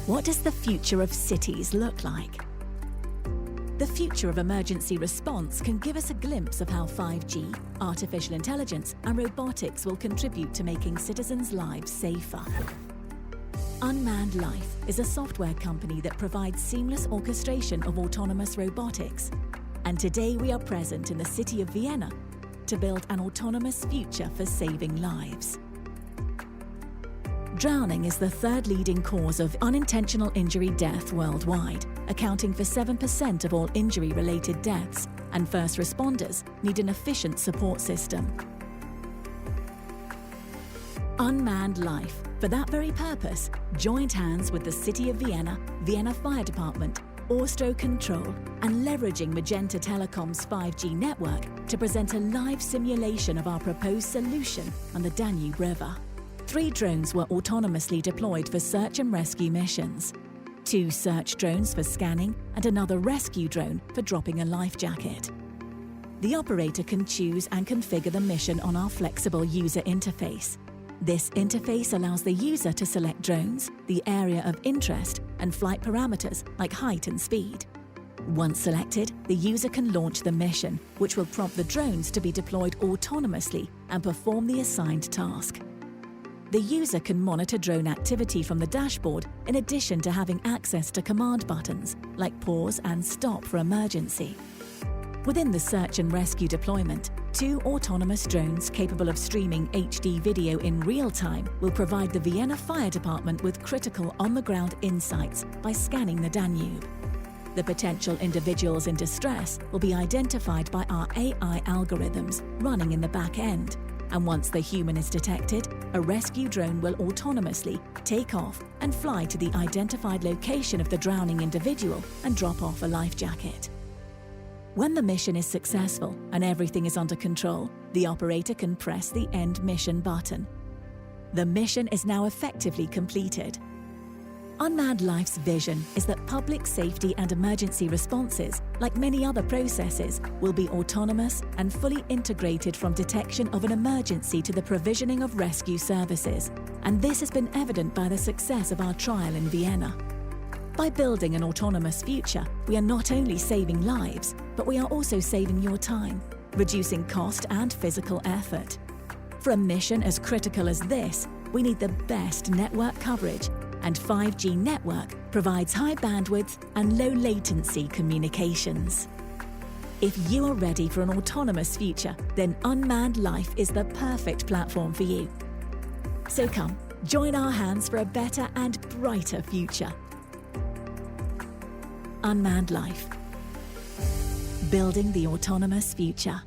What does the future of cities look like? The future of emergency response can give us a glimpse of how 5G, artificial intelligence, and robotics will contribute to making citizens' lives safer. Unmanned Life is a software company that provides seamless orchestration of autonomous robotics. And today we are present in the City of Vienna to build an autonomous future for saving lives. Drowning is the third leading cause of unintentional injury death worldwide, accounting for 7% of all injury-related deaths, and first responders need an efficient support system. Unmanned Life, for that very purpose, joined hands with the City of Vienna, Vienna Fire Department, Austro Control, and leveraging Magenta Telecom's 5G network to present a live simulation of our proposed solution on the Danube River. 3 drones were autonomously deployed for search and rescue missions. 2 search drones for scanning and another rescue drone for dropping a life jacket. The operator can choose and configure the mission on our flexible user interface. This interface allows the user to select drones, the area of interest, and flight parameters like height and speed. Once selected, the user can launch the mission, which will prompt the drones to be deployed autonomously and perform the assigned task. The user can monitor drone activity from the dashboard in addition to having access to command buttons like pause and stop for emergency. Within the search and rescue deployment, 2 autonomous drones capable of streaming HD video in real time will provide the Vienna Fire Department with critical on-the-ground insights by scanning the Danube. The potential individuals in distress will be identified by our AI algorithms running in the back end. And once the human is detected, a rescue drone will autonomously take off and fly to the identified location of the drowning individual and drop off a life jacket. When the mission is successful and everything is under control, the operator can press the End Mission button. The mission is now effectively completed. Unmanned Life's vision is that public safety and emergency responses, like many other processes, will be autonomous and fully integrated from detection of an emergency to the provisioning of rescue services. And this has been evident by the success of our trial in Vienna. By building an autonomous future, we are not only saving lives, but we are also saving your time, reducing cost and physical effort. For a mission as critical as this, we need the best network coverage, and 5G network provides high bandwidth and low latency communications. If you are ready for an autonomous future, then Unmanned Life is the perfect platform for you. So come, join our hands for a better and brighter future. Unmanned Life. Building the autonomous future.